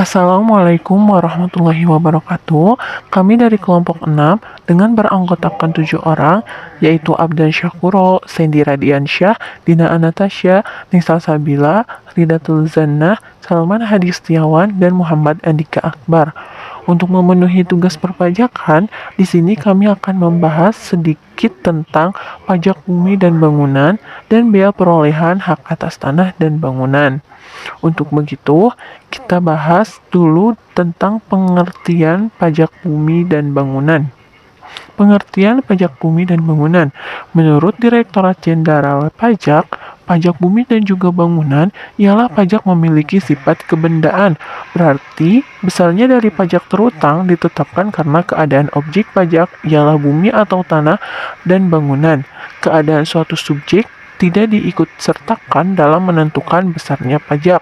Assalamualaikum warahmatullahi wabarakatuh. Kami dari kelompok 6 dengan beranggotakan 7 orang, yaitu Abdan Syakuro, Sandy Radiansyah, Dina Anatasya, Nisa Sabila, Ridatul Zannah, Salman Hadi Setiawan, dan Muhammad Andika Akbar. Untuk memenuhi tugas perpajakan, di sini kami akan membahas sedikit tentang pajak bumi dan bangunan dan bea perolehan hak atas tanah dan bangunan. Untuk begitu, kita bahas dulu tentang pengertian pajak bumi dan bangunan. Pengertian pajak bumi dan bangunan. Menurut Direktorat Jenderal Pajak, pajak bumi dan juga bangunan ialah pajak memiliki sifat kebendaan. Berarti, besarnya dari pajak terutang ditetapkan karena keadaan objek pajak ialah bumi atau tanah dan bangunan. Keadaan suatu subjek tidak diikut sertakan dalam menentukan besarnya pajak.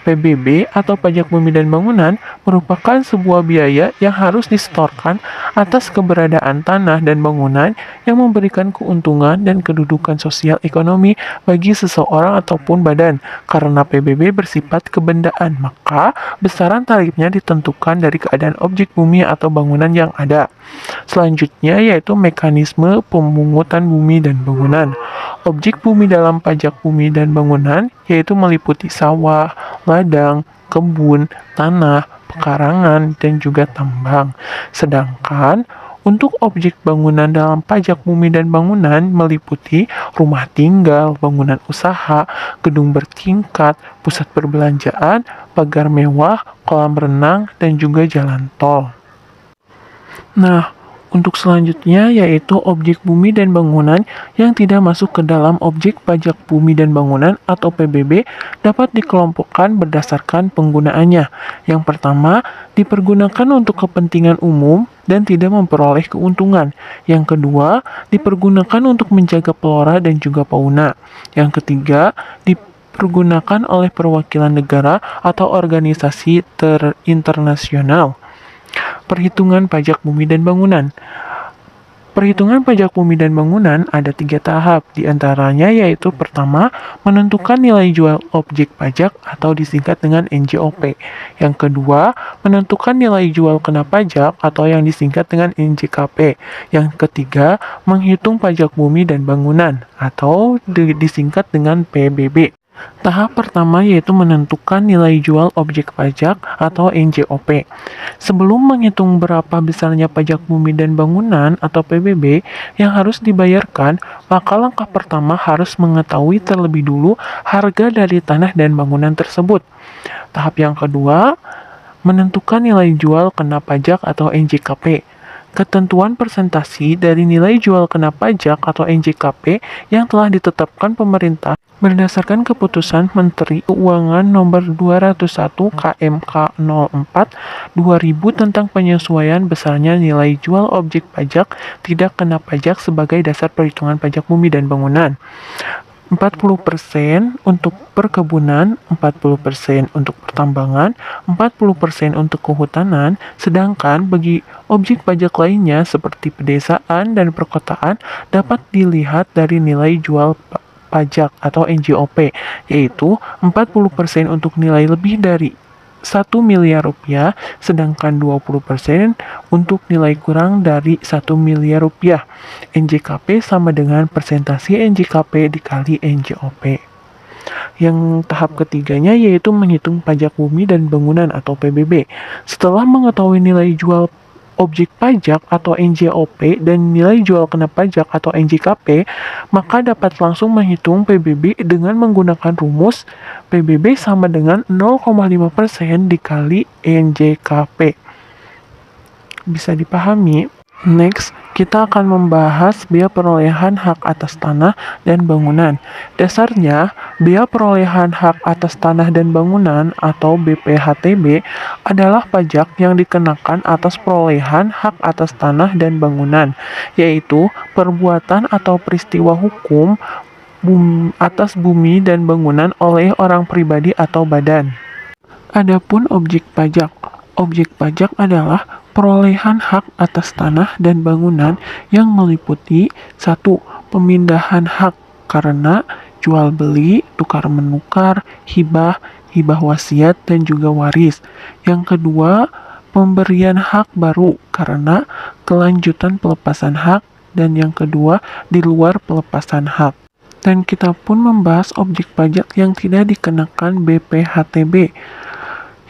PBB atau pajak bumi dan bangunan merupakan sebuah biaya yang harus disetorkan atas keberadaan tanah dan bangunan yang memberikan keuntungan dan kedudukan sosial ekonomi bagi seseorang ataupun badan. Karena PBB bersifat kebendaan, maka besaran tarifnya ditentukan dari keadaan objek bumi atau bangunan yang ada. Selanjutnya yaitu mekanisme pemungutan bumi dan bangunan. Objek bumi dalam pajak bumi dan bangunan yaitu meliputi sawah, ladang, kebun, tanah, pekarangan, dan juga tambang. Sedangkan untuk objek bangunan dalam pajak bumi dan bangunan meliputi rumah tinggal, bangunan usaha, gedung bertingkat, pusat perbelanjaan, pagar mewah, kolam renang, dan juga jalan tol. Nah, untuk selanjutnya yaitu objek bumi dan bangunan yang tidak masuk ke dalam objek pajak bumi dan bangunan atau PBB dapat dikelompokkan berdasarkan penggunaannya. Yang pertama, dipergunakan untuk kepentingan umum dan tidak memperoleh keuntungan. Yang kedua, dipergunakan untuk menjaga flora dan juga fauna. Yang ketiga, dipergunakan oleh perwakilan negara atau organisasi internasional. Perhitungan pajak bumi dan bangunan. Perhitungan pajak bumi dan bangunan ada 3 tahap, diantaranya yaitu pertama, menentukan nilai jual objek pajak atau disingkat dengan NJOP. Yang kedua, menentukan nilai jual kena pajak atau yang disingkat dengan NJKP. Yang ketiga, menghitung pajak bumi dan bangunan atau disingkat dengan PBB. Tahap pertama yaitu menentukan nilai jual objek pajak atau NJOP. Sebelum menghitung berapa besarnya pajak bumi dan bangunan atau PBB yang harus dibayarkan, maka langkah pertama harus mengetahui terlebih dulu harga dari tanah dan bangunan tersebut. Tahap yang kedua, menentukan nilai jual kena pajak atau NJKP. Ketentuan persentase dari nilai jual kena pajak atau NJKP yang telah ditetapkan pemerintah berdasarkan keputusan Menteri Keuangan Nomor 201 KMK 04 2000 tentang penyesuaian besarnya nilai jual objek pajak tidak kena pajak sebagai dasar perhitungan pajak bumi dan bangunan. 40% untuk perkebunan, 40% untuk pertambangan, 40% untuk kehutanan, sedangkan bagi objek pajak lainnya seperti pedesaan dan perkotaan dapat dilihat dari nilai jual pajak atau NJOP, yaitu 40% untuk nilai lebih dari 1 miliar rupiah, sedangkan 20% untuk nilai kurang dari 1 miliar rupiah. NJKP sama dengan persentase NJKP dikali NJOP. Yang tahap ketiganya yaitu menghitung pajak bumi dan bangunan atau PBB. Setelah mengetahui nilai jual objek pajak atau NJOP dan nilai jual kena pajak atau NJKP, maka dapat langsung menghitung PBB dengan menggunakan rumus PBB sama dengan 0,5% dikali NJKP. Bisa dipahami? Next, kita akan membahas bea perolehan hak atas tanah dan bangunan. Dasarnya, bea perolehan hak atas tanah dan bangunan atau BPHTB adalah pajak yang dikenakan atas perolehan hak atas tanah dan bangunan, yaitu perbuatan atau peristiwa hukum atas bumi dan bangunan oleh orang pribadi atau badan. Adapun objek pajak. Objek pajak adalah perolehan hak atas tanah dan bangunan yang meliputi 1. Pemindahan hak karena jual beli, tukar menukar, hibah, hibah wasiat, dan juga waris. Yang kedua, pemberian hak baru karena kelanjutan pelepasan hak, dan yang kedua, di luar pelepasan hak. Dan kita pun membahas objek pajak yang tidak dikenakan BPHTB.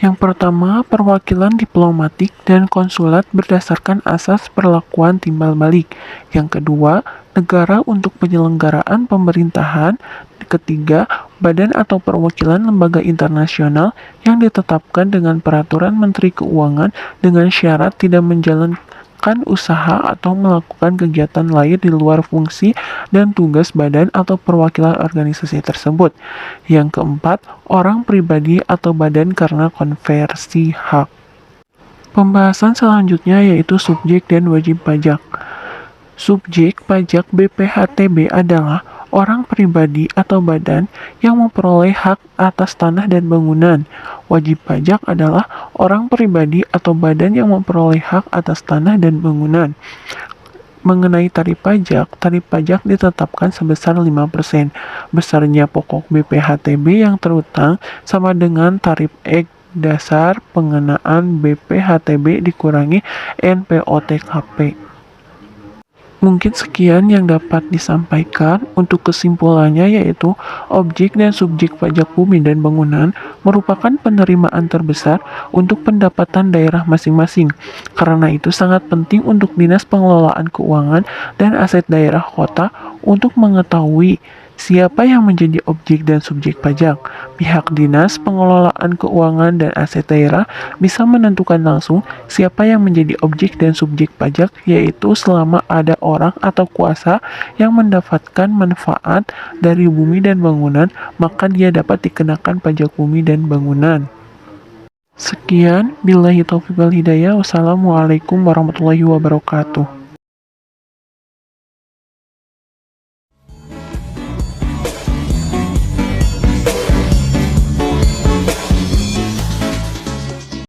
Yang pertama, perwakilan diplomatik dan konsulat berdasarkan asas perlakuan timbal balik. Yang kedua, negara untuk penyelenggaraan pemerintahan. Ketiga, badan atau perwakilan lembaga internasional yang ditetapkan dengan peraturan Menteri Keuangan dengan syarat tidak menjalankan usaha atau melakukan kegiatan lain di luar fungsi dan tugas badan atau perwakilan organisasi tersebut. Yang keempat, orang pribadi atau badan karena konversi hak. Pembahasan selanjutnya yaitu subjek dan wajib pajak. Subjek pajak BPHTB adalah orang pribadi atau badan yang memperoleh hak atas tanah dan bangunan. Wajib pajak adalah orang pribadi atau badan yang memperoleh hak atas tanah dan bangunan. Mengenai tarif pajak ditetapkan sebesar 5%. Besarnya pokok BPHTB yang terutang sama dengan tarif dasar pengenaan BPHTB dikurangi NPOTKP. Mungkin sekian yang dapat disampaikan. Untuk kesimpulannya yaitu objek dan subjek pajak bumi dan bangunan merupakan penerimaan terbesar untuk pendapatan daerah masing-masing. Karena itu sangat penting untuk Dinas Pengelolaan Keuangan dan Aset Daerah Kota untuk mengetahui siapa yang menjadi objek dan subjek pajak. Pihak Dinas Pengelolaan Keuangan dan Aset Daerah bisa menentukan langsung siapa yang menjadi objek dan subjek pajak, yaitu selama ada orang atau kuasa yang mendapatkan manfaat dari bumi dan bangunan, maka dia dapat dikenakan pajak bumi dan bangunan. Sekian, billahi taufiq wal hidayah. Wassalamualaikum warahmatullahi wabarakatuh.